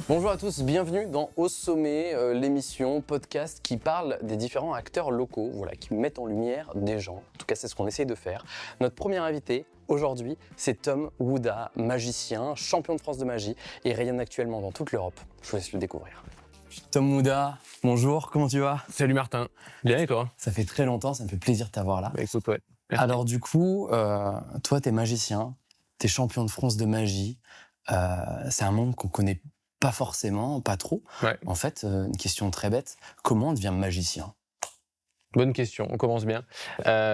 Bonjour à tous, bienvenue dans Au Sommet, l'émission podcast qui parle des différents acteurs locaux, qui mettent en lumière des gens. En tout cas, c'est ce qu'on essaye de faire. Notre premier invité aujourd'hui, c'est Tom Wouda, magicien, champion de France de magie et rayonne actuellement dans toute l'Europe. Je vous laisse le découvrir. Tom Wouda, bonjour, comment tu vas ? Salut Martin, bien et toi ? Ça fait très longtemps, ça me fait plaisir de t'avoir là. Écoute, ouais. Merci. Alors du coup, toi t'es magicien, t'es champion de France de magie. C'est un monde qu'on connaît pas forcément, pas trop. Ouais. En fait, une question très bête, comment on devient magicien ? Bonne question, on commence bien.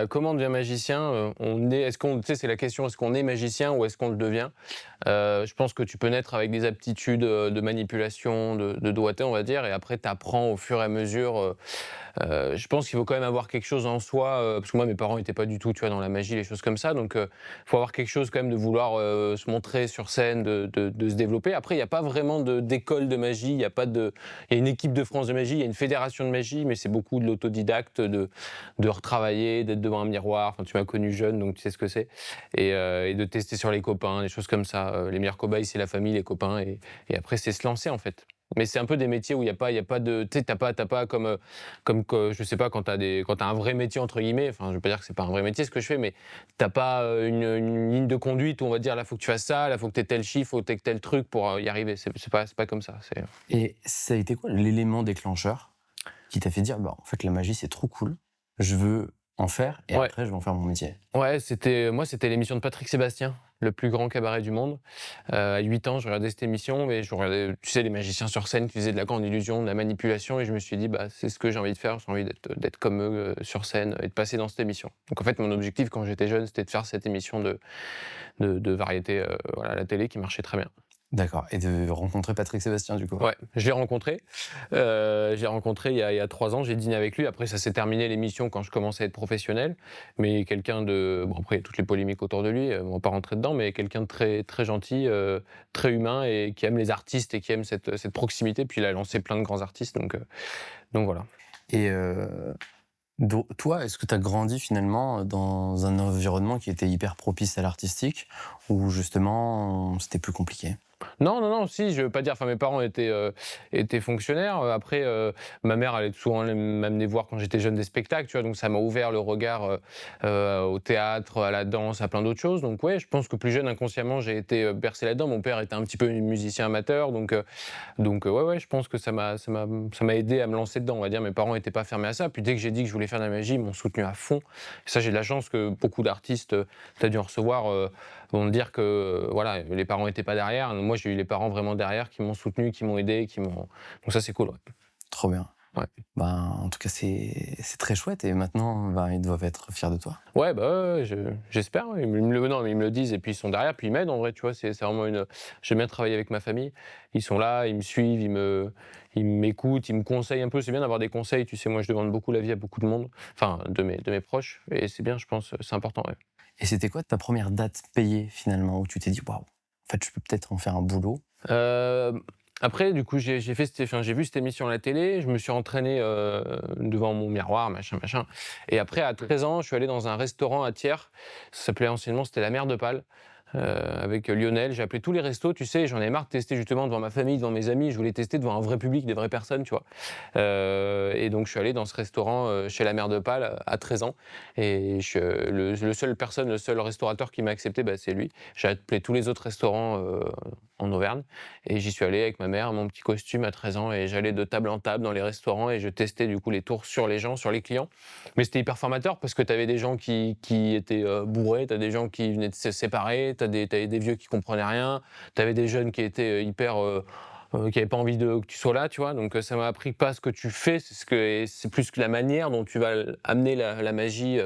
Comment on devient magicien ? C'est la question, est-ce qu'on est magicien ou est-ce qu'on le devient ? Je pense que tu peux naître avec des aptitudes de manipulation, de doigté, on va dire, et après tu apprends au fur et à mesure. Je pense qu'il faut quand même avoir quelque chose en soi, parce que moi mes parents n'étaient pas du tout, dans la magie, les choses comme ça, donc faut avoir quelque chose quand même de vouloir se montrer sur scène, de se développer. Après, il n'y a pas vraiment d'école de magie, il y a une équipe de France de magie, il y a une fédération de magie, mais c'est beaucoup de l'autodidacte, de retravailler, d'être devant un miroir. Enfin, tu m'as connu jeune, donc tu sais ce que c'est, et de tester sur les copains, des choses comme ça. Les meilleurs cobayes, c'est la famille, les copains, et après c'est se lancer en fait. Mais c'est un peu des métiers où il y a pas de, tu sais, t'as pas comme je sais pas, quand t'as un vrai métier entre guillemets. Enfin, je veux pas dire que c'est pas un vrai métier ce que je fais, mais t'as pas une ligne de conduite où on va dire là faut que tu fasses ça, là faut que t'aies tel chiffre, faut que t'aies tel truc pour y arriver. C'est pas comme ça. Et ça a été quoi l'élément déclencheur qui t'a fait dire, en fait la magie c'est trop cool, je veux en faire et Ouais. après je vais en faire mon métier. Ouais, c'était l'émission de Patrick Sébastien, le plus grand cabaret du monde. À 8 ans, je regardais cette émission, et je regardais, tu sais, les magiciens sur scène qui faisaient de la grande illusion, de la manipulation, et je me suis dit, c'est ce que j'ai envie de faire, j'ai envie d'être comme eux sur scène et de passer dans cette émission. Donc en fait, mon objectif quand j'étais jeune, c'était de faire cette émission de variété à la télé qui marchait très bien. D'accord, et de rencontrer Patrick Sébastien du coup. Ouais, je l'ai rencontré. Il y a 3 ans, j'ai dîné avec lui. Après, ça s'est terminé l'émission quand je commençais à être professionnel. Mais quelqu'un de... Bon, après, il y a toutes les polémiques autour de lui, on va pas rentrer dedans, mais quelqu'un de très, très gentil, très humain, et qui aime les artistes et qui aime cette proximité. Puis il a lancé plein de grands artistes, donc voilà. Et toi, est-ce que tu as grandi finalement dans un environnement qui était hyper propice à l'artistique ou justement c'était plus compliqué ? Non, si, je veux pas dire, mes parents étaient fonctionnaires. Après, ma mère allait souvent m'amener voir quand j'étais jeune des spectacles, tu vois, donc ça m'a ouvert le regard au théâtre, à la danse, à plein d'autres choses. Donc ouais, je pense que plus jeune, inconsciemment, j'ai été bercé là-dedans. Mon père était un petit peu musicien amateur, donc ouais, je pense que ça m'a aidé à me lancer dedans, on va dire. Mes parents n'étaient pas fermés à ça. Puis dès que j'ai dit que je voulais faire de la magie, ils m'ont soutenu à fond. Et ça, j'ai de la chance que beaucoup d'artistes, tu as dû en recevoir, vont me dire que les parents n'étaient pas derrière. Moi, j'ai eu les parents vraiment derrière qui m'ont soutenu, qui m'ont aidé, donc ça, c'est cool. Ouais. Trop bien. Ouais. En tout cas, c'est très chouette et maintenant, ils doivent être fiers de toi. Ouais, j'espère. Ouais. Ils me le disent et puis ils sont derrière, puis ils m'aident en vrai, tu vois. C'est vraiment j'aime bien travailler avec ma famille. Ils sont là, ils me suivent, ils m'écoutent, ils me conseillent un peu. C'est bien d'avoir des conseils, tu sais. Moi, je demande beaucoup l'avis à beaucoup de monde, enfin de mes proches, et c'est bien, je pense, c'est important. Ouais. Et c'était quoi ta première date payée finalement où tu t'es dit waouh, en fait, je peux peut-être en faire un boulot ? Après, du coup, j'ai vu cette émission à la télé, je me suis entraîné devant mon miroir, machin. Et après, à 13 ans, je suis allé dans un restaurant à Thiers, ça s'appelait anciennement, c'était la Mer de Pal, avec Lionel. J'ai appelé tous les restos, tu sais, j'en avais marre de tester justement devant ma famille, devant mes amis, je voulais tester devant un vrai public, des vraies personnes, tu vois. Et donc, je suis allé dans ce restaurant chez la Mer de Pal à 13 ans, et le seul restaurateur qui m'a accepté, c'est lui. J'ai appelé tous les autres restaurants en Auvergne, et j'y suis allé avec ma mère, mon petit costume à 13 ans, et j'allais de table en table dans les restaurants et je testais du coup les tours sur les gens, sur les clients. Mais c'était hyper formateur parce que t'avais des gens qui étaient bourrés, t'as des gens qui venaient de se séparer, t'avais des vieux qui comprenaient rien, t'avais des jeunes qui étaient hyper qui n'avaient pas envie que tu sois là, tu vois. Donc ça m'a appris pas ce que tu fais, c'est plus que la manière dont tu vas amener la magie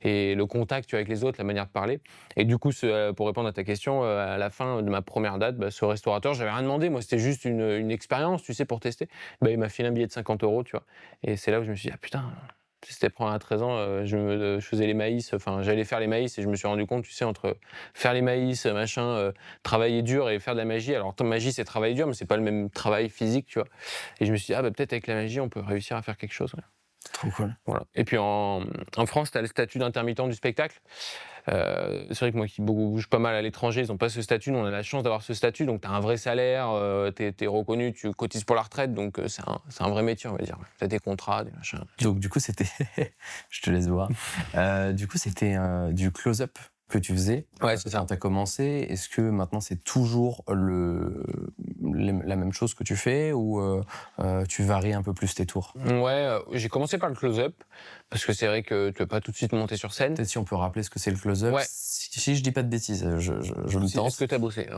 et le contact, tu vois, avec les autres, la manière de parler. Et du coup, pour répondre à ta question, à la fin de ma première date, ce restaurateur, j'avais rien demandé, moi c'était juste une expérience, tu sais, pour tester. Il m'a filé un billet de 50 €, tu vois. Et c'est là où je me suis dit, ah putain, c'était à 13 ans, je faisais les maïs, j'allais faire les maïs, et je me suis rendu compte, tu sais, entre faire les maïs, travailler dur et faire de la magie. Alors, magie, c'est travailler dur, mais c'est pas le même travail physique, tu vois. Et je me suis dit, peut-être avec la magie, on peut réussir à faire quelque chose. Ouais. Trop cool. Voilà. Et puis en France, tu as le statut d'intermittent du spectacle. C'est vrai que moi qui bouge pas mal à l'étranger, ils n'ont pas ce statut. Nous, on a la chance d'avoir ce statut. Donc, tu as un vrai salaire, tu es reconnu, tu cotises pour la retraite. Donc, c'est un vrai métier, on va dire. Tu as des contrats, des machins. Donc, du coup, c'était. Je te laisse voir. Du coup, c'était du close-up que tu faisais Ouais, c'est ça. quand tu as commencé. Est-ce que maintenant, c'est toujours la même chose que tu fais ou tu varies un peu plus tes tours? Ouais, j'ai commencé par le close-up parce que c'est vrai que tu peux pas tout de suite monter sur scène. Peut-être si on peut rappeler ce que c'est le close-up. Ouais. Si je dis pas de bêtises, je me C'est tente. ce que tu as bossé.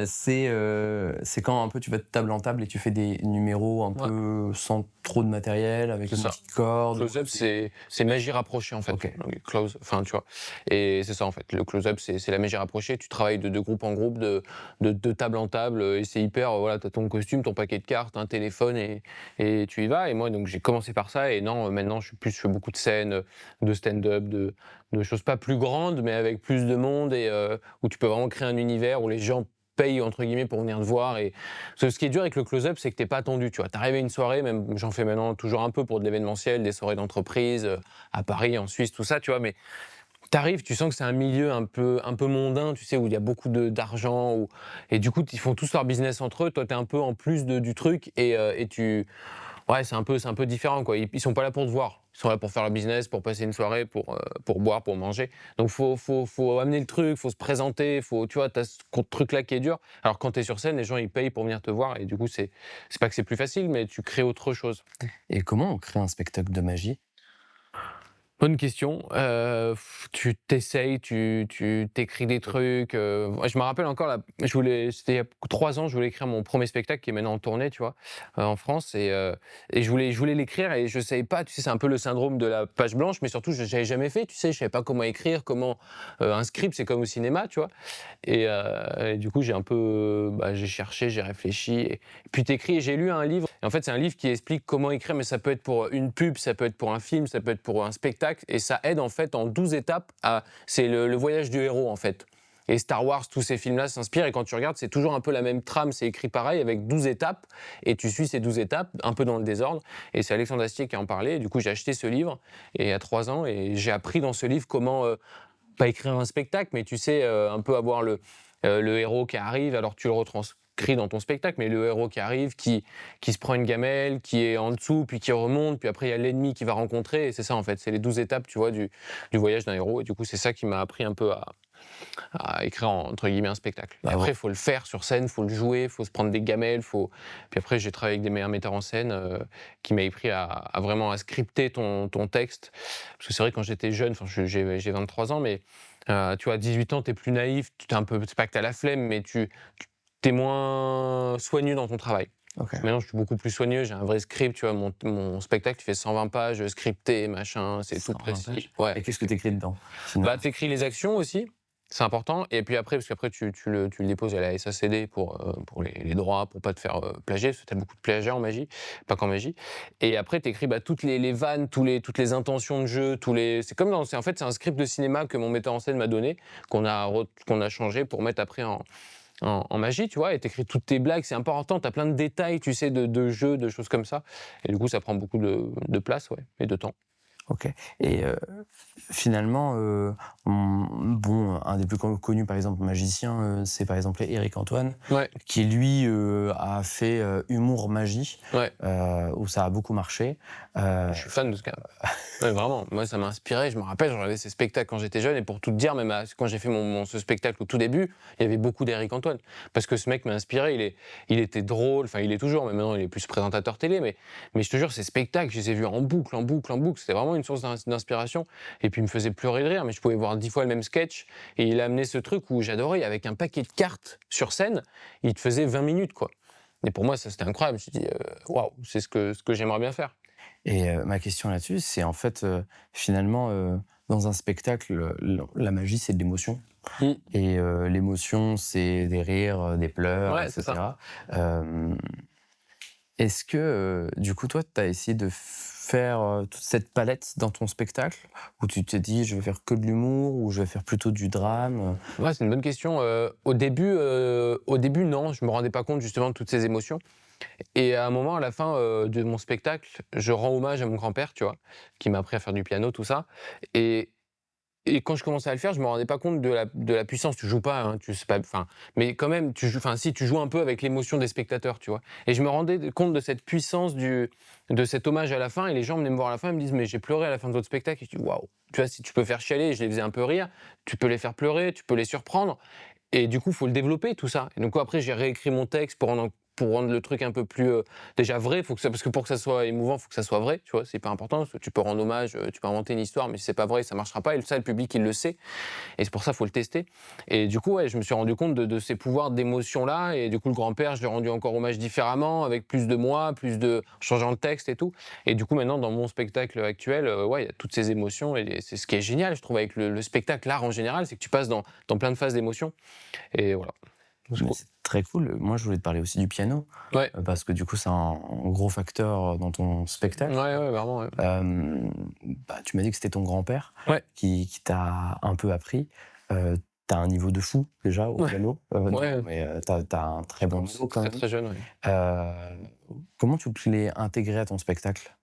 C'est quand un peu tu vas de table en table et tu fais des numéros un peu sans trop de matériel, avec une petite corde. Close-up, c'est magie rapprochée en fait. Ok. Donc, close, enfin tu vois. Et c'est ça en fait. Le close-up, c'est la magie rapprochée. Tu travailles de groupe en groupe, de table en table, et c'est hyper. Voilà, t'as ton costume, ton paquet de cartes, un téléphone et tu y vas. Et moi, donc j'ai commencé par ça. Et non, maintenant, je fais beaucoup de scènes, de stand-up, de choses pas plus grandes, mais avec plus de monde et où tu peux vraiment créer un univers où les gens payent entre guillemets pour venir te voir. Et parce que ce qui est dur avec le close-up, c'est que t'es pas attendu, tu vois. T'arrives à une soirée, même j'en fais maintenant toujours un peu pour de l'événementiel, des soirées d'entreprise à Paris, en Suisse, tout ça, tu vois. Mais t'arrives, tu sens que c'est un milieu un peu mondain, tu sais, où il y a beaucoup d'argent, et du coup ils font tous leur business entre eux. Toi, t'es un peu en plus du truc et tu ouais, c'est un peu différent, quoi. Ils sont pas là pour te voir. Ils sont là pour faire leur business, pour passer une soirée, pour boire, pour manger. Donc faut amener le truc, faut se présenter, tu vois, t'as ce truc-là qui est dur. Alors quand t'es sur scène, les gens ils payent pour venir te voir et du coup c'est pas que c'est plus facile, mais tu crées autre chose. Et comment on crée un spectacle de magie? Bonne question. Tu t'essayes, tu t'écris des trucs. Moi, je me rappelle encore, c'était il y a 3 ans, je voulais écrire mon premier spectacle qui est maintenant en tournée, tu vois, en France. Et je voulais l'écrire et je savais pas, tu sais, c'est un peu le syndrome de la page blanche, mais surtout, je n'avais jamais fait, tu sais, je savais pas comment écrire, un script, c'est comme au cinéma, tu vois. Et du coup, j'ai cherché, j'ai réfléchi. Et puis t'écris, et j'ai lu un livre. Et en fait, c'est un livre qui explique comment écrire, mais ça peut être pour une pub, ça peut être pour un film, ça peut être pour un spectacle. Et ça aide en fait en 12 étapes c'est le voyage du héros en fait. Et Star Wars, tous ces films-là s'inspirent, et quand tu regardes, c'est toujours un peu la même trame, c'est écrit pareil, avec 12 étapes, et tu suis ces 12 étapes, un peu dans le désordre, et c'est Alexandre Astier qui en parlait, et du coup j'ai acheté ce livre, et à 3 ans, et j'ai appris dans ce livre comment, pas écrire un spectacle, mais tu sais, un peu avoir le héros qui arrive, alors tu le retranscris dans ton spectacle, mais le héros qui arrive, qui se prend une gamelle, qui est en dessous, puis qui remonte, puis après il y a l'ennemi qu'il va rencontrer, et c'est ça en fait, c'est les 12 étapes, tu vois, du voyage d'un héros, et du coup c'est ça qui m'a appris un peu à écrire entre guillemets un spectacle. Et après il faut le faire sur scène, il faut le jouer, il faut se prendre des gamelles, puis après j'ai travaillé avec des meilleurs metteurs en scène qui m'avaient appris à vraiment à scripter ton texte, parce que c'est vrai quand j'étais jeune, j'ai 23 ans, mais tu vois, à 18 ans, t'es plus naïf, c'est pas que t'as la flemme, mais t'es moins soigneux dans ton travail. Okay. Maintenant, je suis beaucoup plus soigneux, j'ai un vrai script, tu vois, mon spectacle, il fait 120 pages, scripté, machin, c'est tout précis. Ouais. Et qu'est-ce que t'écris dedans? T'écris les actions aussi, c'est important, et puis après, parce qu'après, tu le déposes à la SACD pour les droits, pour pas te faire plagier, parce que t'as beaucoup de plagiat en magie, pas qu'en magie. Et après, t'écris toutes les vannes, toutes les intentions de jeu, c'est comme en fait, c'est un script de cinéma que mon metteur en scène m'a donné, qu'on a changé pour mettre après en magie, tu vois, et t'écris toutes tes blagues, c'est important, t'as plein de détails, tu sais, de jeux, de choses comme ça, et du coup, ça prend beaucoup de place, ouais, et de temps. Ok. Et finalement, un des plus connus, par exemple, magicien, c'est par exemple Éric Antoine, qui lui a fait Humour Magie, où ça a beaucoup marché. Je suis fan de ce gars. Ouais, vraiment, moi ça m'a inspiré, je me rappelle, je regardais ses spectacles quand j'étais jeune, et pour tout te dire, même quand j'ai fait ce spectacle au tout début, il y avait beaucoup d'Éric Antoine, parce que ce mec m'a inspiré, il était drôle, enfin il est toujours, mais maintenant il est plus présentateur télé, mais je te jure, ces spectacles, je les ai vus en boucle, c'était vraiment une source d'inspiration, et puis il me faisait pleurer de rire, mais je pouvais voir 10 fois le même sketch, et il a amené ce truc où j'adorais, avec un paquet de cartes sur scène, il te faisait 20 minutes, quoi. Et pour moi, ça c'était incroyable, je me suis dit, waouh, c'est ce que j'aimerais bien faire. Et ma question là-dessus, c'est en fait, finalement, dans un spectacle, la magie, c'est de l'émotion. Et l'émotion, c'est des rires, des pleurs, etc. Est-ce que, du coup, toi, tu as essayé de faire toute cette palette dans ton spectacle? Ou tu t'es dit: «Je vais faire que de l'humour» ou «Je vais faire plutôt du drame»? Ouais, c'est une bonne question. Au début, non, je me rendais pas compte justement de toutes ces émotions. Et à un moment, à la fin de mon spectacle, je rends hommage à mon grand-père, tu vois, qui m'a appris à faire du piano, tout ça. Et, et quand je commençais à le faire, je me rendais pas compte de la puissance. Tu joues pas, hein, tu sais pas, enfin, mais quand même, enfin, si tu joues un peu avec l'émotion des spectateurs, tu vois. Et je me rendais compte de cette puissance de cet hommage à la fin. Et les gens venaient me voir à la fin et me disent, mais j'ai pleuré à la fin de votre spectacle. Et je dis, waouh, tu vois, si tu peux faire chialer, je les faisais un peu rire, tu peux les faire pleurer, tu peux les surprendre. Et du coup, il faut le développer tout ça. Et donc après, j'ai réécrit mon texte pour rendre le truc un peu plus déjà vrai. Parce que pour que ça soit émouvant, il faut que ça soit vrai. Tu vois, c'est hyper important. Parce que tu peux rendre hommage, tu peux inventer une histoire, mais si c'est pas vrai, ça marchera pas. Et ça, le public, il le sait. Et c'est pour ça qu'il faut le tester. Et du coup, ouais, je me suis rendu compte de ces pouvoirs d'émotion-là. Et du coup, le grand-père, je lui ai rendu encore hommage différemment, avec plus de moi, changeant le texte et tout. Et du coup, maintenant, dans mon spectacle actuel, ouais, il y a toutes ces émotions. Et c'est ce qui est génial, je trouve, avec le spectacle, l'art en général, c'est que tu passes dans plein de phases d'émotions. Et voilà. Mais c'est très cool. Moi, je voulais te parler aussi du piano, Ouais. parce que du coup, c'est un gros facteur dans ton spectacle. Ouais, vraiment, ouais. Tu m'as dit que c'était ton grand-père Ouais. qui t'a un peu appris. Tu as un niveau de fou déjà au Ouais. piano, Ouais. mais tu as un très bon niveau quand Très, même. très jeune, ouais. Comment tu l'as intégré à ton spectacle?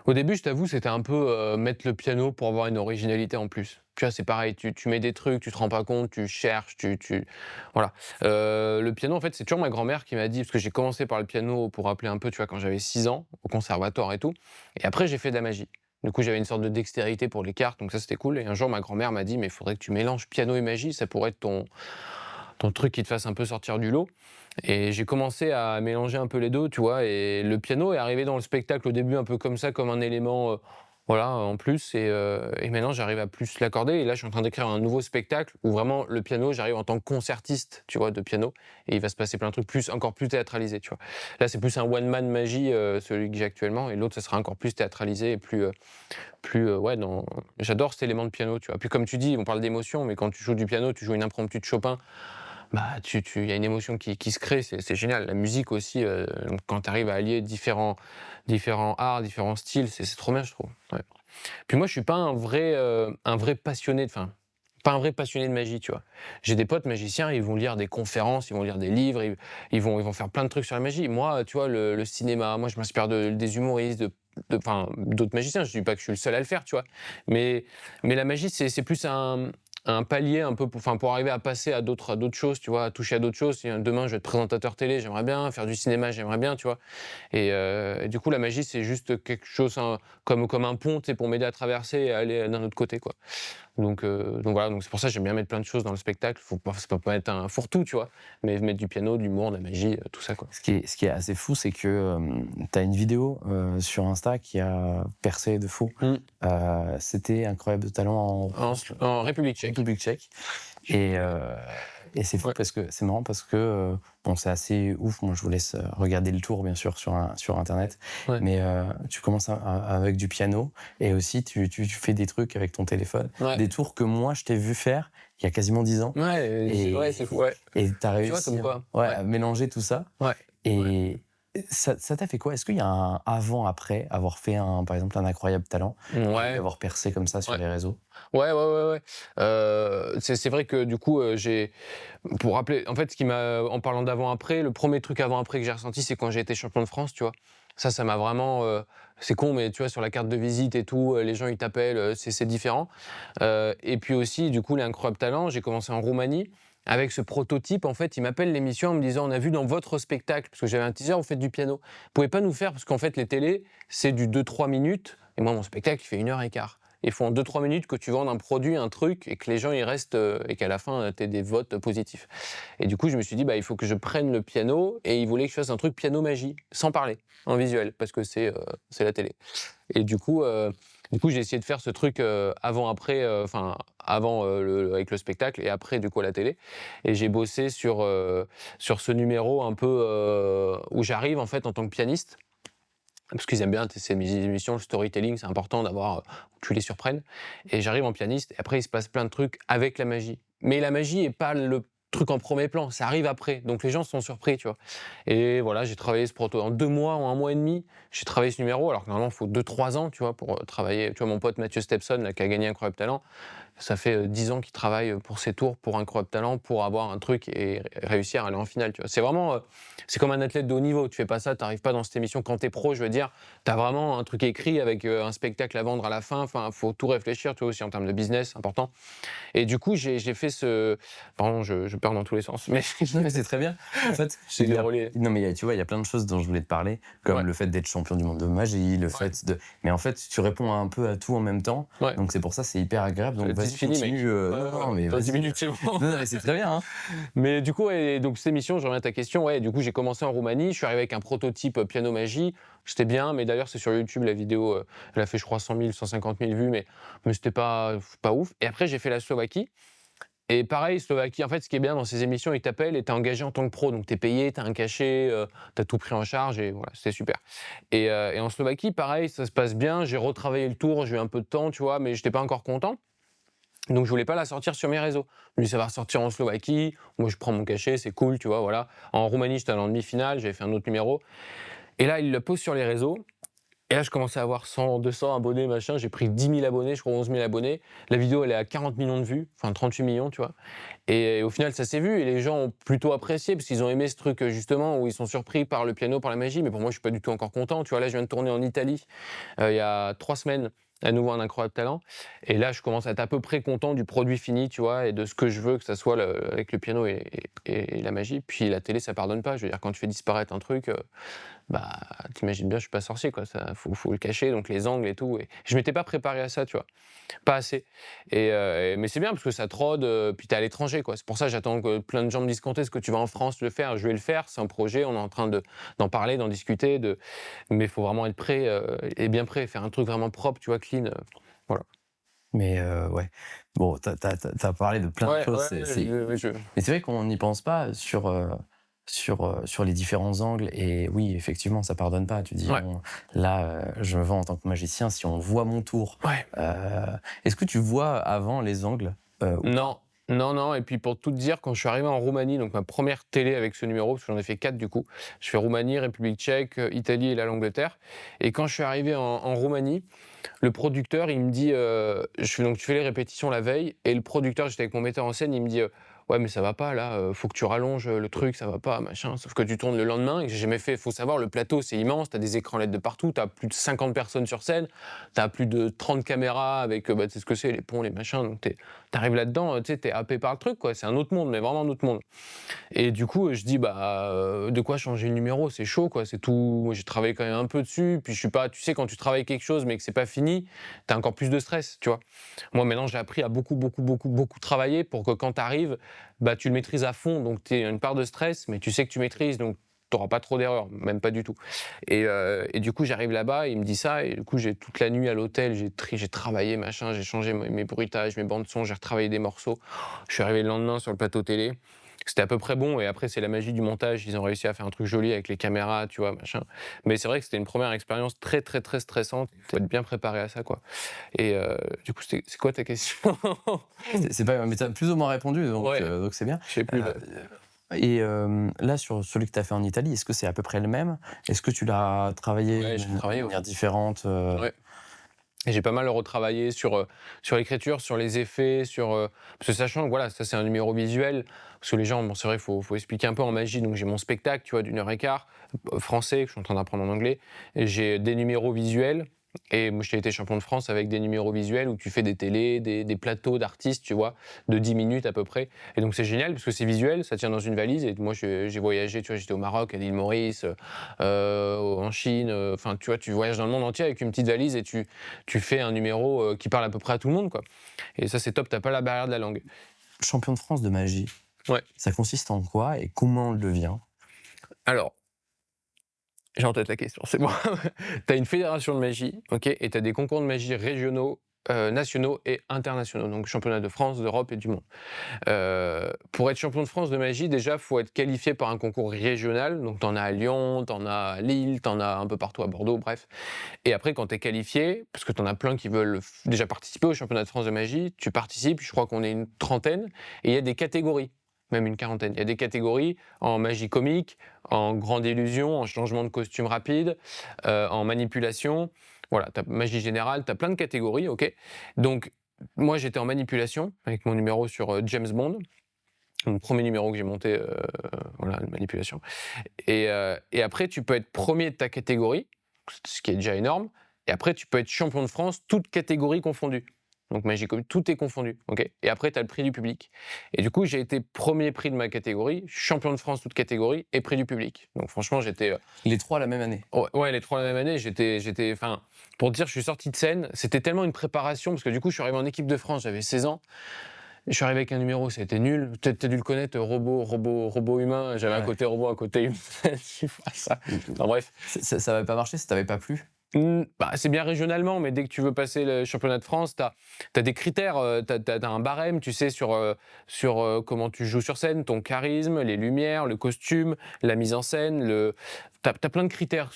Au début, je t'avoue, c'était un peu mettre le piano pour avoir une originalité en plus. Tu vois, c'est pareil, tu mets des trucs, tu te rends pas compte, tu cherches, voilà. Le piano, en fait, c'est toujours ma grand-mère qui m'a dit, parce que j'ai commencé par le piano pour rappeler un peu, tu vois, quand j'avais 6 ans, au conservatoire et tout. Et après, j'ai fait de la magie. Du coup, j'avais une sorte de dextérité pour les cartes, donc ça, c'était cool. Et un jour, ma grand-mère m'a dit, mais il faudrait que tu mélanges piano et magie, ça pourrait être ton truc qui te fasse un peu sortir du lot. Et j'ai commencé à mélanger un peu les deux, tu vois, et le piano est arrivé dans le spectacle au début un peu comme ça, comme un élément, voilà, en plus, et maintenant j'arrive à plus l'accorder. Et là, je suis en train d'écrire un nouveau spectacle où vraiment le piano, j'arrive en tant que concertiste, tu vois, de piano, et il va se passer plein de trucs encore plus théâtralisés, tu vois. Là, c'est plus un one man magie, celui que j'ai actuellement, et l'autre, ça sera encore plus théâtralisé et ouais, j'adore cet élément de piano, tu vois. Puis comme tu dis, on parle d'émotion, mais quand tu joues du piano, tu joues une impromptu de Chopin. Bah, il y a une émotion qui se crée, c'est génial. La musique aussi, quand tu arrives à allier différents arts, différents styles, c'est trop bien, je trouve. Ouais. Puis moi, je suis pas un vrai passionné, enfin, pas un vrai passionné de magie, tu vois. J'ai des potes magiciens, ils vont lire des conférences, ils vont lire des livres, ils vont faire plein de trucs sur la magie. Moi, tu vois, le cinéma, moi, je m'inspire des humoristes, enfin, d'autres magiciens. Je dis pas que je suis le seul à le faire, tu vois. Mais la magie, c'est plus un palier un peu pour arriver à passer à d'autres choses, tu vois, à toucher à d'autres choses. Si, demain, je vais être présentateur télé, j'aimerais bien, faire du cinéma, j'aimerais bien, tu vois. Et du coup, la magie, c'est juste quelque chose, hein, comme un pont, tu sais, pour m'aider à traverser et à aller d'un autre côté, quoi. Donc voilà, donc c'est pour ça que j'aime bien mettre plein de choses dans le spectacle. C'est pas être un fourre-tout, tu vois, mais mettre du piano, de l'humour, de la magie, tout ça, quoi. Ce qui est assez fou, c'est que tu as une vidéo sur Insta qui a percé de fou. C'était Incroyable Talent En République tchèque. République tchèque. Et c'est fou, Ouais. parce que c'est marrant, parce que bon, c'est assez ouf. Moi, je vous laisse regarder le tour, bien sûr, sur Internet. Ouais. Mais tu commences avec du piano, et aussi tu fais des trucs avec ton téléphone. Ouais. Des tours que moi, je t'ai vu faire il y a quasiment 10 ans. Ouais, c'est fou, ouais. Et tu as Tu vois, réussi comme quoi. à mélanger tout ça. Ouais. Et ça t'a fait quoi? Est-ce qu'il y a un avant-après avoir fait par exemple, un Incroyable Talent, Ouais. d'avoir percé comme ça sur Ouais. les réseaux? Ouais. C'est vrai que du coup, pour rappeler, en fait, en parlant d'avant-après, le premier truc avant-après que j'ai ressenti, c'est quand j'ai été champion de France, tu vois. Ça m'a vraiment, c'est con, mais tu vois, sur la carte de visite et tout, les gens ils t'appellent, c'est différent. Et puis aussi, du coup, les Incroyables Talents, j'ai commencé en Roumanie. Avec ce prototype, en fait, ils m'appellent l'émission en me disant, on a vu dans votre spectacle, parce que j'avais un teaser, vous faites du piano. Vous pouvez pas nous faire, parce qu'en fait, les télés, c'est du 2-3 minutes, et moi, mon spectacle, il fait 1h15. Il faut en 2-3 minutes que tu vendes un produit, un truc, et que les gens y restent, et qu'à la fin, tu aies des votes positifs. Et du coup, je me suis dit, bah, il faut que je prenne le piano, et ils voulaient que je fasse un truc piano-magie, sans parler, en visuel, parce que c'est la télé. Et du coup, j'ai essayé de faire ce truc avant-après, avant avec le spectacle, et après, du coup, à la télé. Et j'ai bossé sur ce numéro un peu où j'arrive, en fait, en tant que pianiste. Parce qu'ils aiment bien ces émissions, le storytelling, c'est important d'avoir, que tu les surprennes. Et j'arrive en pianiste, et après, il se passe plein de trucs avec la magie. Mais la magie est pas truc en premier plan, ça arrive après, donc les gens sont surpris, tu vois. Et voilà, j'ai travaillé ce proto en 2 mois, en 1 mois et demi, j'ai travaillé ce numéro, alors que normalement, il faut 2-3 ans, tu vois, pour travailler. Tu vois, mon pote Mathieu Stepson, là, qui a gagné Incroyable Talent, ça fait 10 ans qu'il travaille pour ses tours, pour Incroyable Talent, pour avoir un truc et réussir à aller en finale, tu vois. C'est vraiment, c'est comme un athlète de haut niveau, tu fais pas ça, t'arrives pas dans cette émission quand t'es pro, je veux dire, t'as vraiment un truc écrit avec un spectacle à vendre à la fin, enfin, faut tout réfléchir, tu vois, aussi en termes de business, important. Et du coup, j'ai fait ce... Pardon, je pars dans tous les sens, mais Non, mais c'est très bien. En fait, j'ai déroulé. non, mais tu vois, il y a plein de choses dont je voulais te parler, comme Ouais. le fait d'être champion du monde de magie, le fait de. Mais en fait, tu réponds un peu à tout en même temps. Ouais. Donc c'est pour ça, c'est hyper agréable. Donc vas-y, fini, mec. continue. Non, mais dans 10 vas-y. minutes, c'est bon. Non, mais c'est très bien. Hein. Mais du coup, et donc cette émission, je reviens à ta question, ouais, du coup, j'ai commencé en Roumanie, je suis arrivé avec un prototype piano magie, c'était bien, mais d'ailleurs, c'est sur YouTube, la vidéo, elle a fait, je crois, 100 000, 150 000 vues, mais c'était pas ouf. Et après, j'ai fait la Slovaquie. Et pareil, Slovaquie, en fait, ce qui est bien dans ces émissions, ils t'appellent et t'es engagé en tant que pro. Donc t'es payé, t'as un cachet, t'as tout pris en charge et voilà, c'était super. Et en Slovaquie, pareil, ça se passe bien. J'ai retravaillé le tour, j'ai eu un peu de temps, tu vois, mais j'étais pas encore content. Donc je voulais pas la sortir sur mes réseaux. Je me dis ça va ressortir en Slovaquie, moi je prends mon cachet, c'est cool, tu vois, voilà. En Roumanie, j'étais allé en demi-finale, j'avais fait un autre numéro. Et là, il le pose sur les réseaux. Et là, je commençais à avoir 100, 200 abonnés, machin. J'ai pris 10 000 abonnés, je crois 11 000 abonnés. La vidéo, elle est à 40 millions de vues, enfin 38 millions, tu vois. Et au final, ça s'est vu et les gens ont plutôt apprécié parce qu'ils ont aimé ce truc, justement, où ils sont surpris par le piano, par la magie. Mais pour moi, je suis pas du tout encore content. Tu vois, là, je viens de tourner en Italie il y a 3 semaines, à nouveau un Incroyable Talent. Et là, je commence à être à peu près content du produit fini, tu vois, et de ce que je veux, que ça soit avec le piano et la magie. Puis la télé, ça pardonne pas. Je veux dire, quand tu fais disparaître un truc, bah, t'imagines bien, je suis pas sorcier, quoi. Ça, faut le cacher, donc les angles et tout. Et je m'étais pas préparé à ça, tu vois. Pas assez. Mais c'est bien parce que ça trode, puis t'es à l'étranger, quoi. C'est pour ça que j'attends que plein de gens me disent quand est-ce que tu vas en France le faire. Je vais le faire, c'est un projet, on est en train d'en parler, d'en discuter. Mais il faut vraiment être prêt et bien prêt, faire un truc vraiment propre, tu vois, clean. Voilà. Mais ouais. Bon, t'as parlé de plein de choses. Mais c'est vrai qu'on n'y pense pas sur les différents angles. Et oui, effectivement, ça pardonne pas. Tu dis, Ouais. là, je me vends en tant que magicien. Si on voit mon tour, Ouais. est-ce que tu vois avant les angles Non. Non, et puis pour tout te dire, quand je suis arrivé en Roumanie, donc ma première télé avec ce numéro, parce que j'en ai fait 4 du coup, je fais Roumanie, République tchèque, Italie et l'Angleterre. Et quand je suis arrivé en Roumanie, le producteur, il me dit, donc tu fais les répétitions la veille, et le producteur, j'étais avec mon metteur en scène, il me dit, ouais mais ça va pas là, faut que tu rallonges le truc, ça va pas, machin. Sauf que tu tournes le lendemain, et que j'ai jamais fait, faut savoir, le plateau c'est immense, t'as des écrans LED de partout, t'as plus de 50 personnes sur scène, t'as plus de 30 caméras avec, tu sais ce que c'est, les ponts, les machins, donc t'arrives là-dedans, tu sais, t'es happé par le truc, quoi, c'est un autre monde, mais vraiment un autre monde. Et du coup, je dis, de quoi changer le numéro, c'est chaud, quoi, c'est tout. Moi, j'ai travaillé quand même un peu dessus, puis je suis pas, tu sais, quand tu travailles quelque chose mais que c'est pas fini, t'as encore plus de stress, tu vois. Moi, maintenant, j'ai appris à beaucoup travailler pour que quand t'arrives, tu le maîtrises à fond, donc t'as une part de stress, mais tu sais que tu maîtrises, donc t'auras pas trop d'erreurs, même pas du tout. Et du coup, j'arrive là-bas, il me dit ça, et du coup, j'ai toute la nuit à l'hôtel, j'ai travaillé, machin, j'ai changé mes bruitages, mes bandes son, j'ai retravaillé des morceaux. Je suis arrivé le lendemain sur le plateau télé. C'était à peu près bon, et après, c'est la magie du montage. Ils ont réussi à faire un truc joli avec les caméras, tu vois, machin. Mais c'est vrai que c'était une première expérience très stressante. Il faut être bien préparé à ça, quoi. Et du coup, c'est quoi ta question? c'est pas, mais t'as plus ou moins répondu, donc Ouais. donc c'est bien. Je sais plus. Et là, sur celui que tu as fait en Italie, est-ce que c'est à peu près le même? Est-ce que tu l'as travaillé Ouais, j'ai travaillé, de manière différente Ouais. Et j'ai pas mal retravaillé sur l'écriture, sur les effets, parce que sachant que voilà, ça c'est un numéro visuel, parce que les gens, bon, c'est vrai, faut expliquer un peu en magie, donc j'ai mon spectacle, tu vois, d'1h15, français, que je suis en train d'apprendre en anglais, et j'ai des numéros visuels, et moi j'ai été champion de France avec des numéros visuels où tu fais des télés, des plateaux d'artistes, tu vois, de 10 minutes à peu près, et donc c'est génial parce que c'est visuel, ça tient dans une valise, et moi j'ai voyagé, tu vois, j'étais au Maroc, à l'île Maurice, en Chine, enfin tu vois, tu voyages dans le monde entier avec une petite valise et tu fais un numéro qui parle à peu près à tout le monde, quoi. Et ça, c'est top, t'as pas la barrière de la langue. Champion de France de magie. Ouais. Ça consiste en quoi et comment on le devient? Alors, j'ai en tête la question, c'est bon. T'as une fédération de magie, ok, et t'as des concours de magie régionaux, nationaux et internationaux, donc championnat de France, d'Europe et du monde. Pour être champion de France de magie, déjà, faut être qualifié par un concours régional, donc t'en as à Lyon, t'en as à Lille, t'en as un peu partout à Bordeaux, bref. Et après, quand t'es qualifié, parce que t'en as plein qui veulent déjà participer au championnat de France de magie, tu participes, je crois qu'on est une trentaine, et il y a des catégories. même une quarantaine. Il y a des catégories en magie comique, en grande illusion, en changement de costume rapide, en manipulation. Voilà, tu as magie générale, tu as plein de catégories, ok. Donc, moi, j'étais en manipulation avec mon numéro sur James Bond. Mon premier numéro que j'ai monté, voilà, une manipulation. Et après, tu peux être premier de ta catégorie, ce qui est déjà énorme. Et après, tu peux être champion de France, toutes catégories confondues. Donc magie comique, tout est confondu, ok. Et après, tu as le prix du public. Et du coup, j'ai été premier prix de ma catégorie, champion de France, toutes catégories, et prix du public. Donc franchement, j'étais... Les 3 la même année. Ouais, les 3 la même année, enfin, pour te dire, je suis sorti de scène, c'était tellement une préparation, parce que du coup, je suis arrivé en équipe de France, j'avais 16 ans. Je suis arrivé avec un numéro, ça a été nul. T'as dû le connaître, robot humain. J'avais un côté robot, un côté humain. Ça. Enfin, bref. Ça n'avait pas marché, ça t'avait pas plu? Bah, c'est bien régionalement, mais dès que tu veux passer le championnat de France, tu as des critères, tu as un barème, tu sais, sur comment tu joues sur scène, ton charisme, les lumières, le costume, la mise en scène. Tu as plein de critères.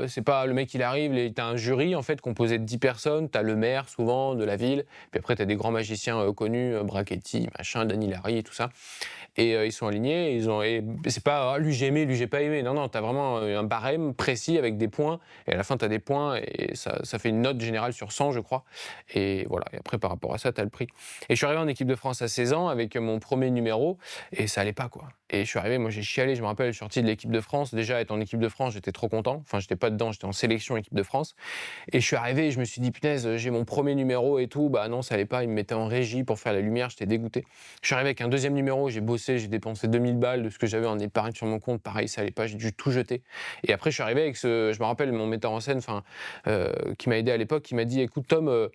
C'est pas le mec, il arrive, tu as un jury en fait composé de 10 personnes, tu as le maire souvent de la ville, puis après tu as des grands magiciens connus, Brachetti, machin, Dany Larry et tout ça. Et ils sont alignés, et c'est pas lui j'ai aimé, lui j'ai pas aimé. Non, tu as vraiment un barème précis avec des points, et à la fin tu as des points, et ça fait une note générale sur 100, je crois. Et voilà, et après par rapport à ça, tu as le prix. Et je suis arrivé en équipe de France à 16 ans avec mon premier numéro, et ça allait pas, quoi. Et je suis arrivé, moi j'ai chialé, je me rappelle, je suis sorti de l'équipe de France. Déjà, être en équipe de France, j'étais trop content. Enfin, j'étais pas dedans, j'étais en sélection équipe de France. Et je suis arrivé et je me suis dit, punaise, j'ai mon premier numéro et tout. Bah non, ça allait pas, ils me mettaient en régie pour faire la lumière, j'étais dégoûté. Je suis arrivé avec un deuxième numéro, j'ai bossé, j'ai dépensé 2000 balles de ce que j'avais en épargne sur mon compte. Pareil, ça allait pas, j'ai dû tout jeter. Et après, je suis arrivé avec je me rappelle, mon metteur en scène, qui m'a aidé à l'époque, qui m'a dit, écoute Tom,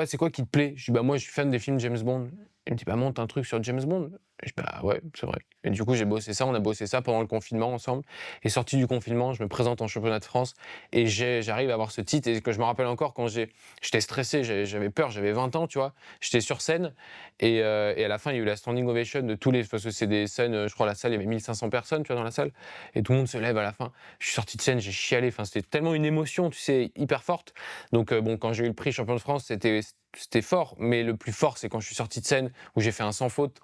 c'est quoi qui te plaît? Je dis, bah moi je suis fan des films James Bond. Il me dit, bah monte un truc sur James Bond. Je dis, bah ouais, c'est vrai. Et du coup, j'ai bossé ça, on a bossé ça pendant le confinement ensemble. Et sorti du confinement, je me présente en championnat de France et j'arrive à avoir ce titre. Et que je me rappelle encore quand j'étais stressé, j'avais peur, j'avais 20 ans, tu vois. J'étais sur scène et à la fin, il y a eu la standing ovation de parce que c'est des scènes, je crois, la salle, il y avait 1500 personnes, tu vois, dans la salle. Et tout le monde se lève à la fin. Je suis sorti de scène, j'ai chialé. Enfin, c'était tellement une émotion, tu sais, hyper forte. Donc, bon, quand j'ai eu le prix champion de France, c'était fort, mais le plus fort, c'est quand je suis sorti de scène, où j'ai fait un sans faute,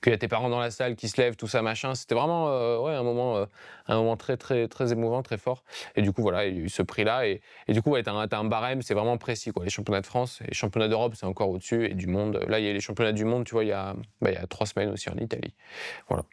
qu'il y a tes parents dans la salle qui se lèvent, tout ça, machin. C'était vraiment un moment très, très, très émouvant, très fort. Et du coup, voilà, il y a eu ce prix-là. Et du coup, ouais, t'as un barème, c'est vraiment précis, quoi. Les championnats de France, et les championnats d'Europe, c'est encore au-dessus, et du monde. Là, il y a les championnats du monde, tu vois, il y a 3 semaines aussi en Italie. Voilà.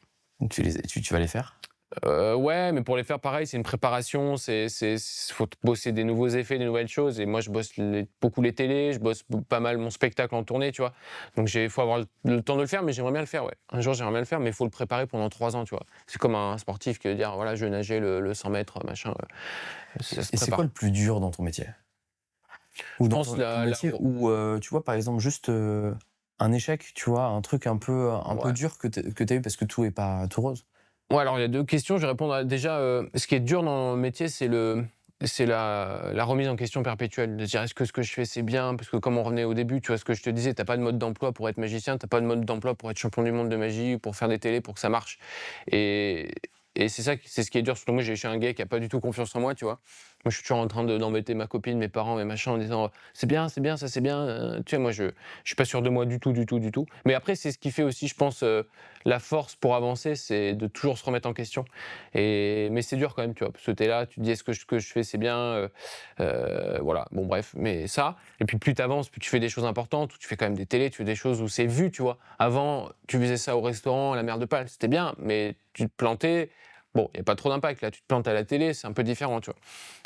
Tu vas les faire? Ouais, mais pour les faire pareil, c'est une préparation, faut bosser des nouveaux effets, des nouvelles choses. Et moi, je bosse beaucoup les télés, je bosse pas mal mon spectacle en tournée, tu vois. Donc il faut avoir le temps de le faire, mais j'aimerais bien le faire, ouais. Un jour, j'aimerais bien le faire, mais il faut le préparer pendant 3 ans, tu vois. C'est comme un sportif qui veut dire, voilà, je vais nager le 100 mètres, machin. Ça se Et c'est prépare. quoi le plus dur dans ton métier? Ou dans ton métier, ou tu vois, par exemple, juste un échec, tu vois, un truc un peu dur que t'as eu, parce que tout est pas tout rose. Ouais, alors il y a 2 questions. Je vais répondre déjà, ce qui est dur dans le métier, c'est la remise en question perpétuelle. De dire, est-ce que ce que je fais, c'est bien? Parce que comme on revenait au début, tu vois ce que je te disais, t'as pas de mode d'emploi pour être magicien, t'as pas de mode d'emploi pour être champion du monde de magie, pour faire des télés, pour que ça marche. Et c'est ce qui est dur. Surtout moi, je suis un gars qui a pas du tout confiance en moi, tu vois. Moi, je suis toujours en train d'embêter ma copine, mes parents, mes machins, en disant c'est bien, ça c'est bien. Tu sais, moi, je suis pas sûr de moi du tout, du tout, du tout. Mais après, c'est ce qui fait aussi, je pense, la force pour avancer, c'est de toujours se remettre en question. Mais c'est dur quand même, tu vois, parce que t'es là, tu te dis est-ce que ce que je fais c'est bien, voilà. Bon, bref, mais ça. Et puis plus t'avances, plus tu fais des choses importantes, tu fais quand même des télés, tu fais des choses où c'est vu, tu vois. Avant, tu faisais ça au restaurant, à la Mer de Pâle, c'était bien, mais tu te plantais. Bon, il n'y a pas trop d'impact. Là, tu te plantes à la télé, c'est un peu différent, tu vois.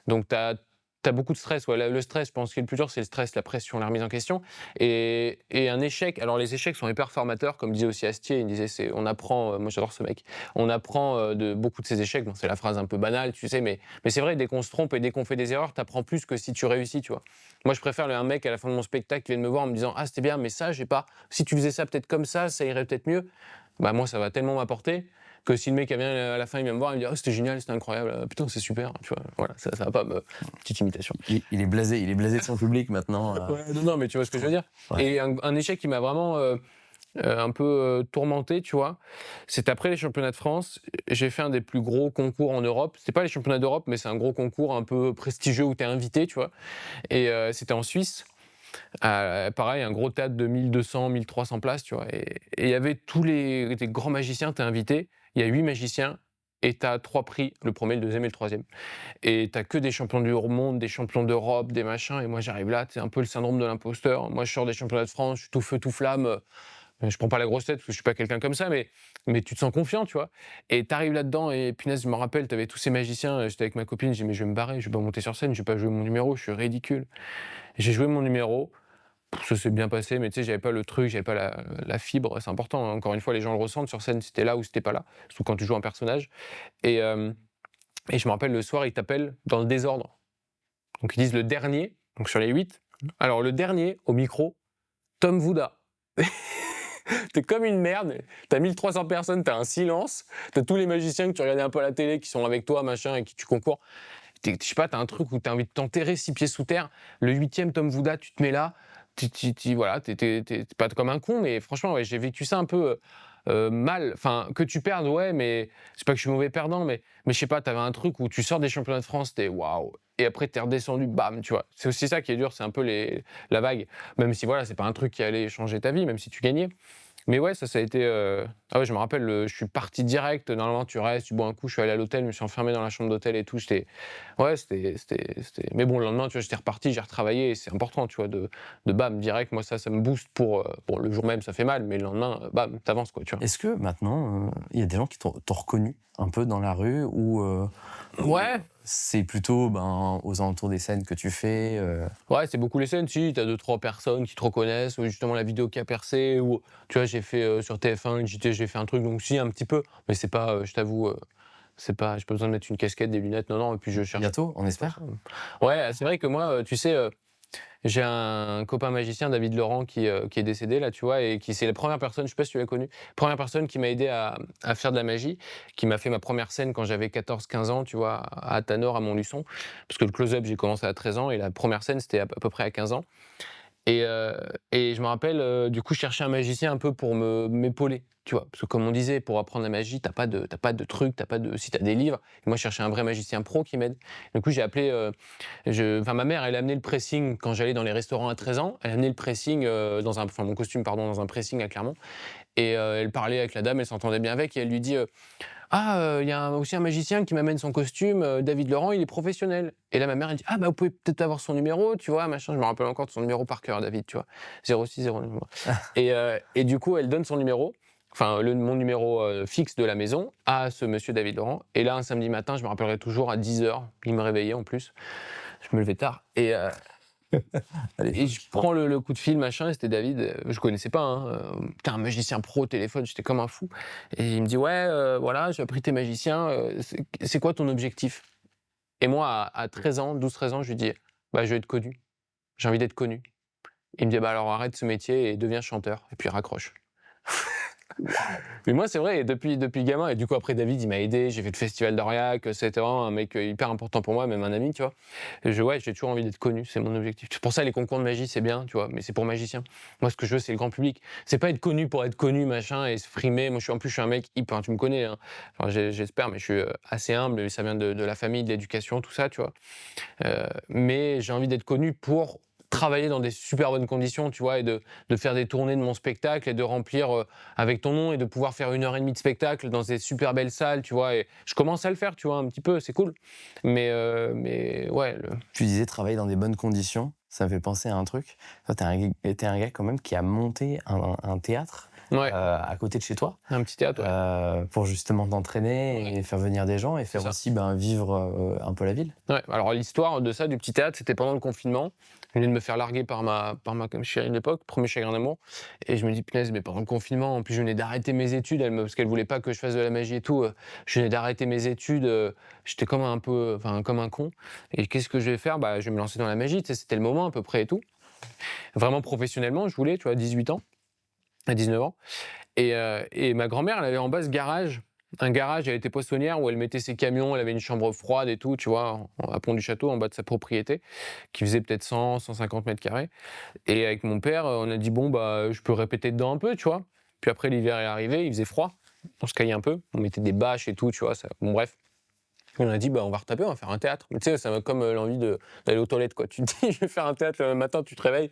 Donc, tu as beaucoup de stress. Ouais, le stress, je pense que le plus dur, c'est le stress, la pression, la remise en question. Et un échec. Alors, les échecs sont hyper formateurs, comme disait aussi Astier. Il disait, on apprend, moi j'adore ce mec, on apprend de beaucoup de ces échecs. Bon, c'est la phrase un peu banale, tu sais, mais c'est vrai, dès qu'on se trompe et dès qu'on fait des erreurs, tu apprends plus que si tu réussis, tu vois. Moi, je préfère un mec à la fin de mon spectacle qui vient de me voir en me disant, ah, c'était bien, mais ça, j'ai pas. Si tu faisais ça peut-être comme ça irait peut-être mieux. Bah, moi, ça va tellement m'apporter que si le mec vient à la fin, il vient me voir, il me dit, oh, c'était génial, c'était incroyable, putain, c'est super, tu vois, voilà, ça va pas me... Petite imitation. Il est blasé de son public maintenant. Ouais, non, mais tu vois ce que je veux dire. Ouais. Et un échec qui m'a vraiment un peu tourmenté, tu vois, c'est après les championnats de France, j'ai fait un des plus gros concours en Europe. C'était pas les championnats d'Europe, mais c'est un gros concours un peu prestigieux où t'es invité, tu vois, et c'était en Suisse. Pareil, un gros théâtre de 1200, 1300 places, tu vois. Et il y avait tous les grands magiciens, t'es invité. Il y a 8 magiciens et t'as 3 prix, le premier, le deuxième et le troisième. Et t'as que des champions du monde, des champions d'Europe, des machins. Et moi, j'arrive là, c'est un peu le syndrome de l'imposteur. Moi, je sors des championnats de France, je suis tout feu, tout flamme. Je prends pas la grosse tête parce que je suis pas quelqu'un comme ça, mais tu te sens confiant, tu vois. Et t'arrives là-dedans et punaise, je me rappelle, t'avais tous ces magiciens. J'étais avec ma copine, j'ai dit mais je vais me barrer, je vais pas monter sur scène, je vais pas jouer mon numéro, je suis ridicule. J'ai joué mon numéro. Ça s'est bien passé, mais tu sais, j'avais pas le truc, j'avais pas la fibre. C'est important, hein. Encore une fois, les gens le ressentent sur scène, si t'es là ou si t'es pas là, surtout quand tu joues un personnage. Et, euh, et je me rappelle, le soir, ils t'appellent dans le désordre. Donc ils disent le dernier, donc sur les 8. Alors le dernier, au micro, Tom Wooda. T'es comme une merde, t'as 1300 personnes, t'as un silence, t'as tous les magiciens que tu regardais un peu à la télé qui sont avec toi, machin, et qui tu concours. Je sais pas, t'as un truc où t'as envie de t'enterrer 6 pieds sous terre. Le 8e, Tom Wooda, tu te mets là, voilà, t'es pas comme un con, mais franchement, ouais, j'ai vécu ça un peu mal. Enfin, que tu perdes, ouais, mais c'est pas que je suis mauvais perdant, mais je sais pas, t'avais un truc où tu sors des championnats de France, t'es waouh, et après t'es redescendu, bam, tu vois. C'est aussi ça qui est dur, c'est un peu la vague. Même si voilà, c'est pas un truc qui allait changer ta vie, même si tu gagnais. Mais ouais, ça a été. Ah ouais, je me rappelle, je suis parti direct. Normalement, tu restes, tu bois un coup. Je suis allé à l'hôtel, je me suis enfermé dans la chambre d'hôtel et tout. Ouais, c'était. Mais bon, le lendemain, tu vois, j'étais reparti, j'ai retravaillé. Et c'est important, tu vois, de bam, direct. Moi, ça me booste pour. Bon, le jour même, ça fait mal, mais le lendemain, bam, t'avances, quoi, tu vois. Est-ce que maintenant, il y a des gens qui t'ont reconnu un peu dans la rue ou Ouais. c'est plutôt aux alentours des scènes que tu fais Ouais, c'est beaucoup les scènes. Si, t'as 2-3 personnes qui te reconnaissent, ou justement la vidéo qui a percé, ou tu vois, j'ai fait sur TF1, JT, j'ai fait un truc, donc si, un petit peu, mais c'est pas, je t'avoue, c'est pas, j'ai pas besoin de mettre une casquette, des lunettes, non, et puis je cherche. Bientôt, on espère. Ouais, c'est vrai que moi, tu sais, j'ai un copain magicien, David Laurent, qui est décédé, là, tu vois, et qui c'est la première personne, je sais pas si tu l'as connu, première personne qui m'a aidé à faire de la magie, qui m'a fait ma première scène quand j'avais 14-15 ans, tu vois, à Athanor, à Montluçon, parce que le close-up, j'ai commencé à 13 ans, et la première scène, c'était à peu près à 15 ans. Et je me rappelle, du coup, je cherchais un magicien un peu pour m'épauler, tu vois? Parce que comme on disait, pour apprendre la magie, t'as pas de trucs, si t'as des livres. Et moi, je cherchais un vrai magicien pro qui m'aide. Du coup, j'ai appelé, ma mère, elle a amené le pressing quand j'allais dans les restaurants à 13 ans. Elle a amené le pressing, mon costume, pardon, dans un pressing à Clermont. Et elle parlait avec la dame, elle s'entendait bien avec, et elle lui dit, ah, il y a aussi un magicien qui m'amène son costume, David Laurent, il est professionnel. Et là, ma mère, elle dit, ah, bah, vous pouvez peut-être avoir son numéro, tu vois, machin. Je me rappelle encore de son numéro par cœur, David, tu vois. 0609. Et du coup, elle donne son numéro, enfin, mon numéro fixe de la maison, à ce monsieur David Laurent. Et là, un samedi matin, je me rappellerai toujours, à 10h, il me réveillait en plus. Je me levais tard. Et je prends le coup de fil, machin, et c'était David, je connaissais pas, hein, t'es un magicien pro au téléphone, j'étais comme un fou. Et il me dit, ouais, voilà, j'ai appris t'es magicien, c'est quoi ton objectif? Et moi, à 13 ans, 12-13 ans, je lui dis, bah, je veux être connu, j'ai envie d'être connu. Il me dit, bah alors arrête ce métier et deviens chanteur, et puis raccroche. Mais moi, c'est vrai, depuis gamin, et du coup, après, David, il m'a aidé, j'ai fait le festival d'Aurillac, c'était vraiment un mec hyper important pour moi, même un ami, tu vois. Et j'ai toujours envie d'être connu, c'est mon objectif. C'est pour ça, les concours de magie, c'est bien, tu vois, mais c'est pour magicien. Moi, ce que je veux, c'est le grand public. C'est pas être connu pour être connu, machin, et se frimer. Moi, en plus, je suis un mec hyper, tu me connais, hein. Enfin, j'espère, mais je suis assez humble, ça vient de la famille, de l'éducation, tout ça, tu vois. Mais j'ai envie d'être connu pour travailler dans des super bonnes conditions, tu vois, et de faire des tournées de mon spectacle et de remplir avec ton nom et de pouvoir faire 1h30 de spectacle dans des super belles salles, tu vois. Et je commence à le faire, tu vois, un petit peu, c'est cool. Mais ouais. Tu disais travailler dans des bonnes conditions, ça me fait penser à un truc. Toi, t'es un gars quand même qui a monté un théâtre. Ouais. À côté de chez toi. Un petit théâtre, ouais. Pour justement t'entraîner et faire venir des gens et faire aussi vivre un peu la ville. Ouais, alors l'histoire de ça, du petit théâtre, c'était pendant le confinement. Je venais de me faire larguer par ma chérie de l'époque, premier chagrin d'amour. Et je me dis, punaise, mais pendant le confinement, en plus, je venais d'arrêter mes études, parce qu'elle voulait pas que je fasse de la magie et tout. Je venais d'arrêter mes études, j'étais comme un con. Et qu'est-ce que je vais faire? Bah, je vais me lancer dans la magie, tu sais, c'était le moment à peu près et tout. Vraiment professionnellement, je voulais, tu vois, 18 ans. À 19 ans. Et ma grand-mère, elle avait en bas ce garage. Un garage, elle était poissonnière où elle mettait ses camions, elle avait une chambre froide et tout, tu vois, à Pont-du-Château, en bas de sa propriété, qui faisait peut-être 100-150 mètres carrés. Et avec mon père, on a dit, bon, bah, je peux répéter dedans un peu, tu vois. Puis après, l'hiver est arrivé, il faisait froid, on se caillait un peu, on mettait des bâches et tout, tu vois, ça... Bon, bref. On a dit, on va retaper, on va faire un théâtre. Mais tu sais, ça m'a comme l'envie d'aller aux toilettes, quoi. Tu te dis, je vais faire un théâtre le matin, tu te réveilles.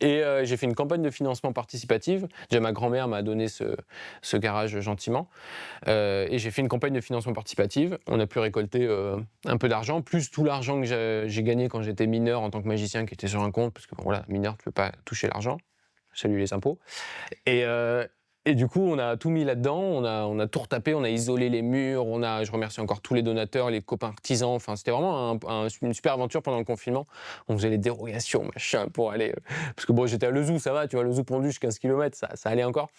Et j'ai fait une campagne de financement participative. Déjà, ma grand-mère m'a donné ce garage gentiment. Et j'ai fait une campagne de financement participative. On a pu récolter un peu d'argent, plus tout l'argent que j'ai gagné quand j'étais mineur en tant que magicien, qui était sur un compte, parce que voilà, mineur, tu peux pas toucher l'argent. Salut les impôts. Et du coup, on a tout mis là-dedans, on a tout retapé, on a isolé les murs, je remercie encore tous les donateurs, les copains artisans, enfin c'était vraiment une super aventure pendant le confinement. On faisait les dérogations, machin, pour aller... parce que bon, j'étais à Lezoux, ça va, tu vois, Lezoux-Ponduche, 15 km, ça allait encore.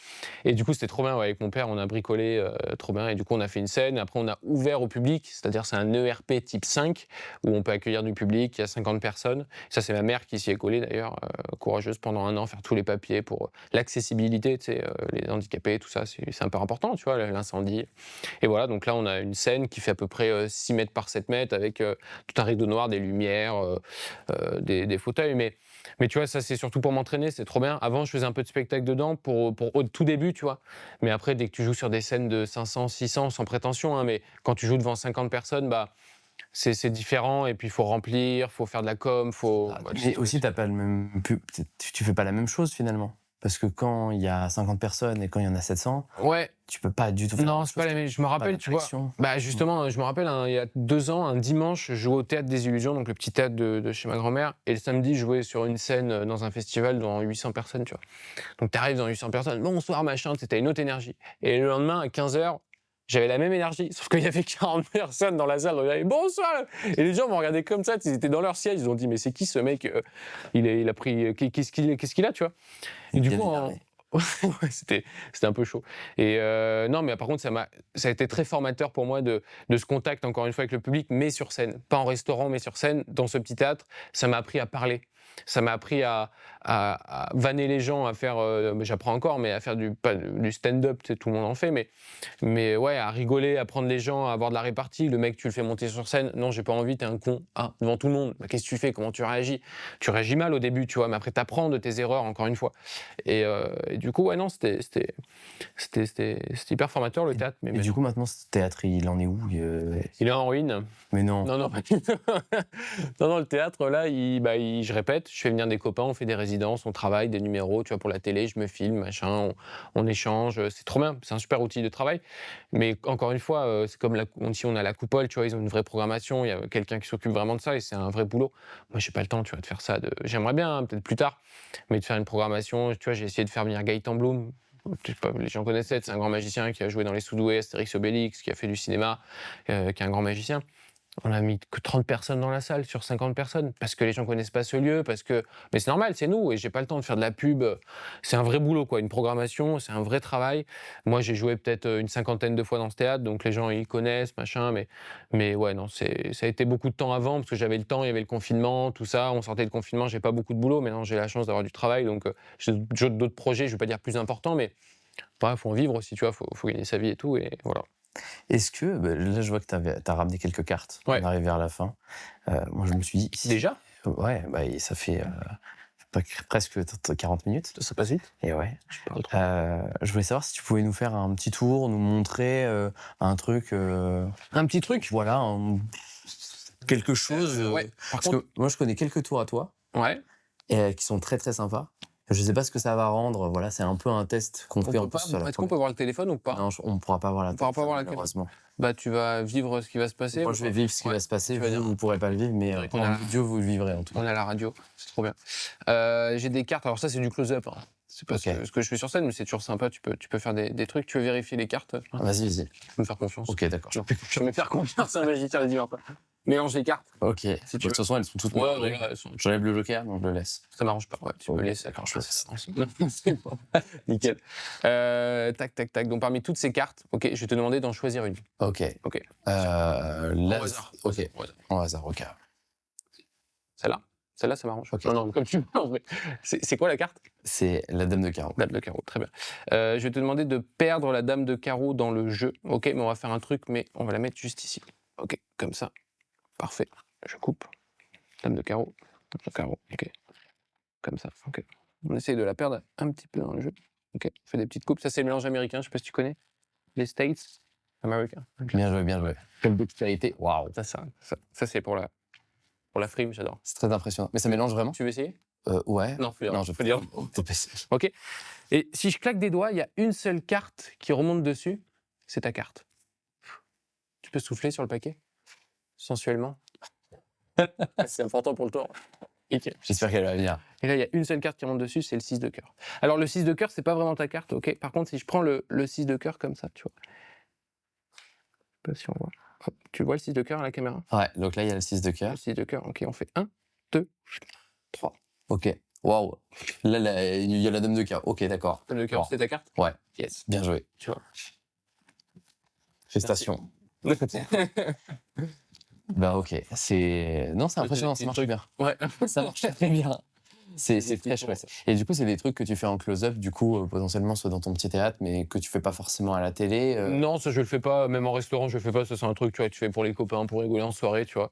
Et du coup, c'était trop bien, ouais, avec mon père, on a bricolé, trop bien, et du coup, on a fait une scène, après on a ouvert au public, c'est-à-dire c'est un ERP type 5, où on peut accueillir du public, il y a 50 personnes. Ça, c'est ma mère qui s'y est collée d'ailleurs, courageuse pendant 1 an, faire tous les papiers pour l'accessibilité, tu sais, les handicapés, tout ça, c'est un peu important, tu vois, l'incendie. Et voilà, donc là, on a une scène qui fait à peu près 6 mètres par 7 mètres avec tout un rideau noir, des lumières, des fauteuils. Mais tu vois, ça, c'est surtout pour m'entraîner, c'est trop bien. Avant, je faisais un peu de spectacle dedans pour au tout début, tu vois. Mais après, dès que tu joues sur des scènes de 500, 600, sans prétention, hein, mais quand tu joues devant 50 personnes, c'est différent, et puis il faut remplir, il faut faire de la com, mais aussi, t'as pas le même... tu fais pas la même chose, finalement. Parce que quand il y a 50 personnes et quand il y en a 700, ouais, tu peux pas du tout faire non, c'est pas la même. Je me rappelle, tu vois. Justement, je me rappelle, il y a 2 ans, un dimanche, je jouais au Théâtre des Illusions, donc le petit théâtre de chez ma grand-mère. Et le samedi, je jouais sur une scène dans un festival devant 800 personnes, tu vois. Donc t'arrives dans 800 personnes, bonsoir, machin, t'as une autre énergie. Et le lendemain, à 15h, j'avais la même énergie, sauf qu'il y avait 40 personnes dans la salle, donc j'avais bonsoir. Et les gens m'ont regardé comme ça, ils étaient dans leur siège, ils ont dit, mais c'est qui ce mec, il a pris, qu'est-ce qu'il a, tu vois. Et du coup, ouais, c'était un peu chaud. Et non, mais par contre, ça a été très formateur pour moi de ce contact, encore une fois, avec le public, mais sur scène. Pas en restaurant, mais sur scène, dans ce petit théâtre. Ça m'a appris à parler. Ça m'a appris à vanner les gens, à faire, j'apprends encore, mais à faire du stand-up, tu sais, tout le monde en fait, mais ouais, à rigoler, à prendre les gens, à avoir de la répartie. Le mec, tu le fais monter sur scène, non, j'ai pas envie, t'es un con, devant tout le monde, qu'est-ce que tu fais, comment tu réagis? Tu réagis mal au début, tu vois, mais après t'apprends de tes erreurs, encore une fois. Et du coup, ouais, non, c'était hyper formateur, le théâtre. Et du coup, maintenant, ce théâtre, il en est où? Il est en ruine. Mais non. Non, non, le théâtre, là, je répète, je fais venir des copains, on fait des résidences, on travaille, des numéros, tu vois, pour la télé, je me filme, machin, on échange, c'est trop bien, c'est un super outil de travail. Mais encore une fois, c'est comme si on a la coupole, tu vois, ils ont une vraie programmation, il y a quelqu'un qui s'occupe vraiment de ça et c'est un vrai boulot. Moi, j'ai pas le temps, tu vois, de faire ça. J'aimerais bien, hein, peut-être plus tard, mais de faire une programmation, tu vois, j'ai essayé de faire venir Gaëtan Bloom. Je sais pas, les gens connaissent, c'est un grand magicien qui a joué dans les Soudoués, Astérix Obélix, qui a fait du cinéma, qui est un grand magicien. On a mis que 30 personnes dans la salle sur 50 personnes, parce que les gens connaissent pas ce lieu, mais c'est normal, c'est nous, et j'ai pas le temps de faire de la pub. C'est un vrai boulot, quoi, une programmation, c'est un vrai travail. Moi, j'ai joué peut-être une 50aine de fois dans ce théâtre, donc les gens, ils connaissent, machin, mais ouais, non, ça a été beaucoup de temps avant, parce que j'avais le temps, il y avait le confinement, tout ça, on sortait de confinement, j'ai pas beaucoup de boulot, maintenant j'ai la chance d'avoir du travail, donc j'ai d'autres projets, je vais pas dire plus importants, mais il faut en vivre aussi, tu vois, faut gagner sa vie et tout, et voilà. Est-ce que, là je vois que t'as ramené quelques cartes, Ouais. on arrive vers la fin. Moi je me suis dit... Déjà ? Ouais, ça fait presque 40 minutes. Ça passe vite. Et ouais. Je parle trop. Je voulais savoir si tu pouvais nous faire un petit tour, nous montrer un truc... Un petit truc ? Voilà, quelque chose. Ouais. Parce que moi je connais quelques tours à toi. Ouais. Et qui sont très très sympas. Je sais pas ce que ça va rendre, voilà, c'est un peu un test qu'on fait en plus. Est-ce qu'on peut voir le téléphone ou pas ? Non, on ne pourra pas voir la téléphone, malheureusement. Tu vas vivre ce qui va se passer. Moi, je vais vivre ce qui va se passer. Vous ne pourrez pas le vivre, mais en vidéo, vous le vivrez en tout cas. On a la radio, c'est trop bien. J'ai des cartes, alors ça, c'est du close-up. Hein. C'est pas ce que je fais sur scène, mais c'est toujours sympa. Tu peux faire des trucs. Tu veux vérifier les cartes ? Vas-y. Tu peux me faire confiance. Ok, d'accord. Je vais me faire confiance à un magicien, vas-y, pas. Mélange les cartes. Ok. De toute façon, elles sont toutes mélangées. J'enlève le joker, donc je le laisse. Ça m'arrange pas. Ouais, tu me laisses. D'accord, je laisse. C'est bon. Nickel. Tac. Donc parmi toutes ces cartes, ok, je vais te demander d'en choisir une. Ok. Là, au hasard. Ok. Au hasard, ok. Celle-là, ça m'arrange. Okay. Non, comme tu veux. En vrai. C'est quoi la carte ? C'est la dame de carreau. Dame de carreau, très bien. Je vais te demander de perdre la dame de carreau dans le jeu. Ok, mais on va faire un truc, mais on va la mettre juste ici. Ok, comme ça. Parfait. Je coupe. Dame de carreau. Ok. Comme ça. Ok. On essaye de la perdre un petit peu dans le jeu. Ok. On fait des petites coupes. Ça, c'est le mélange américain. Je sais pas si tu connais. Les States. America. Bien joué, bien joué. Quelle dextérité. Waouh. Ça c'est pour la frime, j'adore. C'est très impressionnant. Mais ça mélange vraiment? Tu veux essayer? Ouais. Non, faut dire. Non, je faut dire. Ok. Et si je claque des doigts, il y a une seule carte qui remonte dessus, c'est ta carte. Tu peux souffler sur le paquet? Sensuellement. C'est important pour le tour. J'espère qu'elle va venir. Et là, il y a une seule carte qui remonte dessus, c'est le 6 de cœur. Alors, le 6 de cœur, c'est pas vraiment ta carte, ok? Par contre, si je prends le 6 de cœur comme ça, tu vois. Je sais pas si on voit. Hop, tu vois le 6 de cœur à la caméra? Ouais, donc là, il y a le 6 de cœur. Le 6 de cœur, ok, on fait 1, 2, 3. Ok. Waouh. Là, il y a la dame de cœur. Ok, d'accord. Dame de cœur, c'est ta carte? Ouais. Yes. Bien joué. Tu vois. Félicitations. Bah ok. Non, c'est impressionnant, ça marche bien. Ouais. Ça marche très bien. C'est très chouette. Et du coup, c'est des trucs que tu fais en close-up, du coup, potentiellement, soit dans ton petit théâtre, mais que tu fais pas forcément à la télé. Non, ça je le fais pas, même en restaurant je le fais pas, ça c'est un truc tu vois, que tu fais pour les copains, pour rigoler en soirée, tu vois.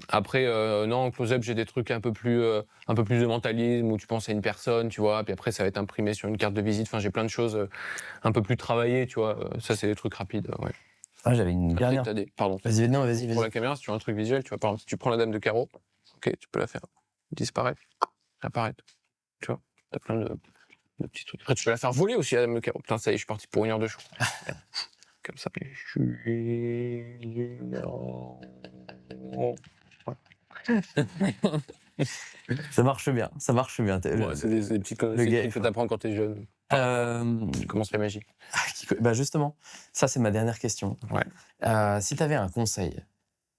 Après, non, en close-up j'ai des trucs un peu plus de mentalisme, où tu penses à une personne, tu vois, puis après ça va être imprimé sur une carte de visite, enfin j'ai plein de choses un peu plus travaillées, tu vois, ça c'est des trucs rapides, ouais. Ah, j'avais une dernière. Pardon. Vas-y, non, vas-y. Pour la caméra, si tu as un truc visuel, tu vois, par exemple, si tu prends la dame de carreau, ok, tu peux la faire disparaître, apparaître, tu vois, t'as plein de petits trucs. Après, tu peux la faire voler aussi, la dame de carreau. Putain, ça y est, je suis parti pour 1 heure de show. Comme ça. Ça marche bien, ça marche bien. Ouais, c'est des petits trucs que t'apprends quand t'es jeune. Tu commences la magie. Bah justement, ça c'est ma dernière question. Ouais. Si tu avais un conseil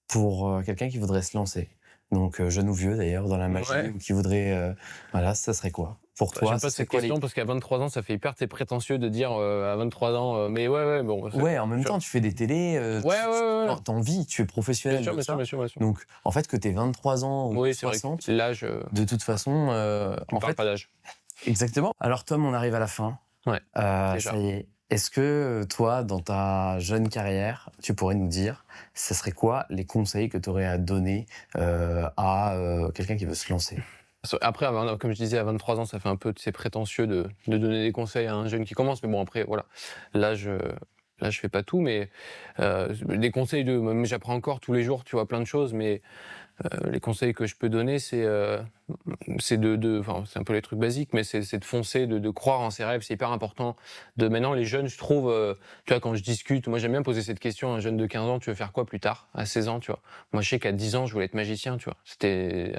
pour quelqu'un qui voudrait se lancer, donc jeune ou vieux d'ailleurs, dans la magie, Ouais. ou qui voudrait... voilà, ça serait quoi? Pour toi, j'aime pas cette question parce qu'à 23 ans, ça fait hyper prétentieux de dire à 23 ans, mais ouais, bon. Ouais, en même temps, tu fais des télés, ouais. t'en vis, tu es professionnel. Bien sûr. Donc, en fait, que t'aies 23 ans ou Oui, 60, c'est vrai, l'âge. de toute façon, On parle pas d'âge. Exactement. Alors Tom, on arrive à la fin. Ouais. Ça y est. Est-ce que toi, dans ta jeune carrière, tu pourrais nous dire, ce serait quoi les conseils que tu aurais à donner à quelqu'un qui veut se lancer? Après, comme je disais, à 23 ans, ça fait un peu prétentieux de donner des conseils à un jeune qui commence. Mais bon, après, voilà. Là, je fais pas tout, mais des conseils j'apprends encore tous les jours, tu vois, plein de choses, mais les conseils que je peux donner, c'est c'est un peu les trucs basiques, mais c'est de foncer, de croire en ses rêves, c'est hyper important. Maintenant, les jeunes, je trouve, tu vois, quand je discute, moi j'aime bien poser cette question à un jeune de 15 ans, tu veux faire quoi plus tard, à 16 ans, tu vois. Moi je sais qu'à 10 ans, je voulais être magicien, tu vois.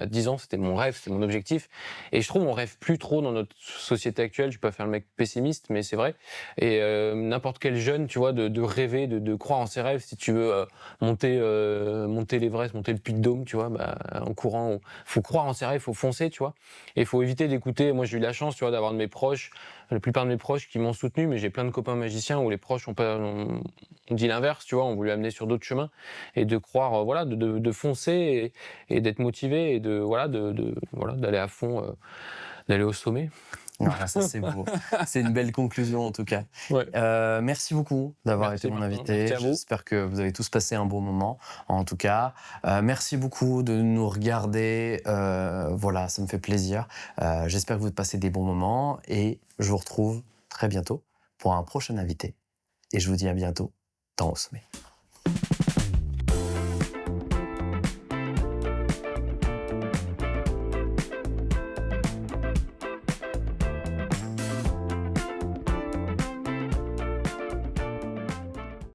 À 10 ans, c'était mon rêve, c'était mon objectif. Et je trouve on rêve plus trop dans notre société actuelle, je peux pas faire le mec pessimiste, mais c'est vrai. Et n'importe quel jeune, tu vois, de rêver, de croire en ses rêves, si tu veux monter l'Everest, monter le Puy de Dôme, tu vois, en courant, faut croire en ses rêves, faut foncer, tu vois. Et il faut éviter d'écouter. Moi, j'ai eu la chance, tu vois, d'avoir de mes proches, la plupart de mes proches qui m'ont soutenu, mais j'ai plein de copains magiciens où les proches ont dit l'inverse, tu vois, ont voulu amener sur d'autres chemins et de croire, voilà, de foncer et d'être motivé et d'aller à fond, d'aller au sommet. Voilà, ça c'est beau. C'est une belle conclusion en tout cas. Ouais. Merci beaucoup d'avoir été mon invité. J'espère que vous avez tous passé un bon moment. En tout cas, merci beaucoup de nous regarder. Voilà, ça me fait plaisir. J'espère que vous passez des bons moments et je vous retrouve très bientôt pour un prochain invité. Et je vous dis à bientôt dans Au Sommet.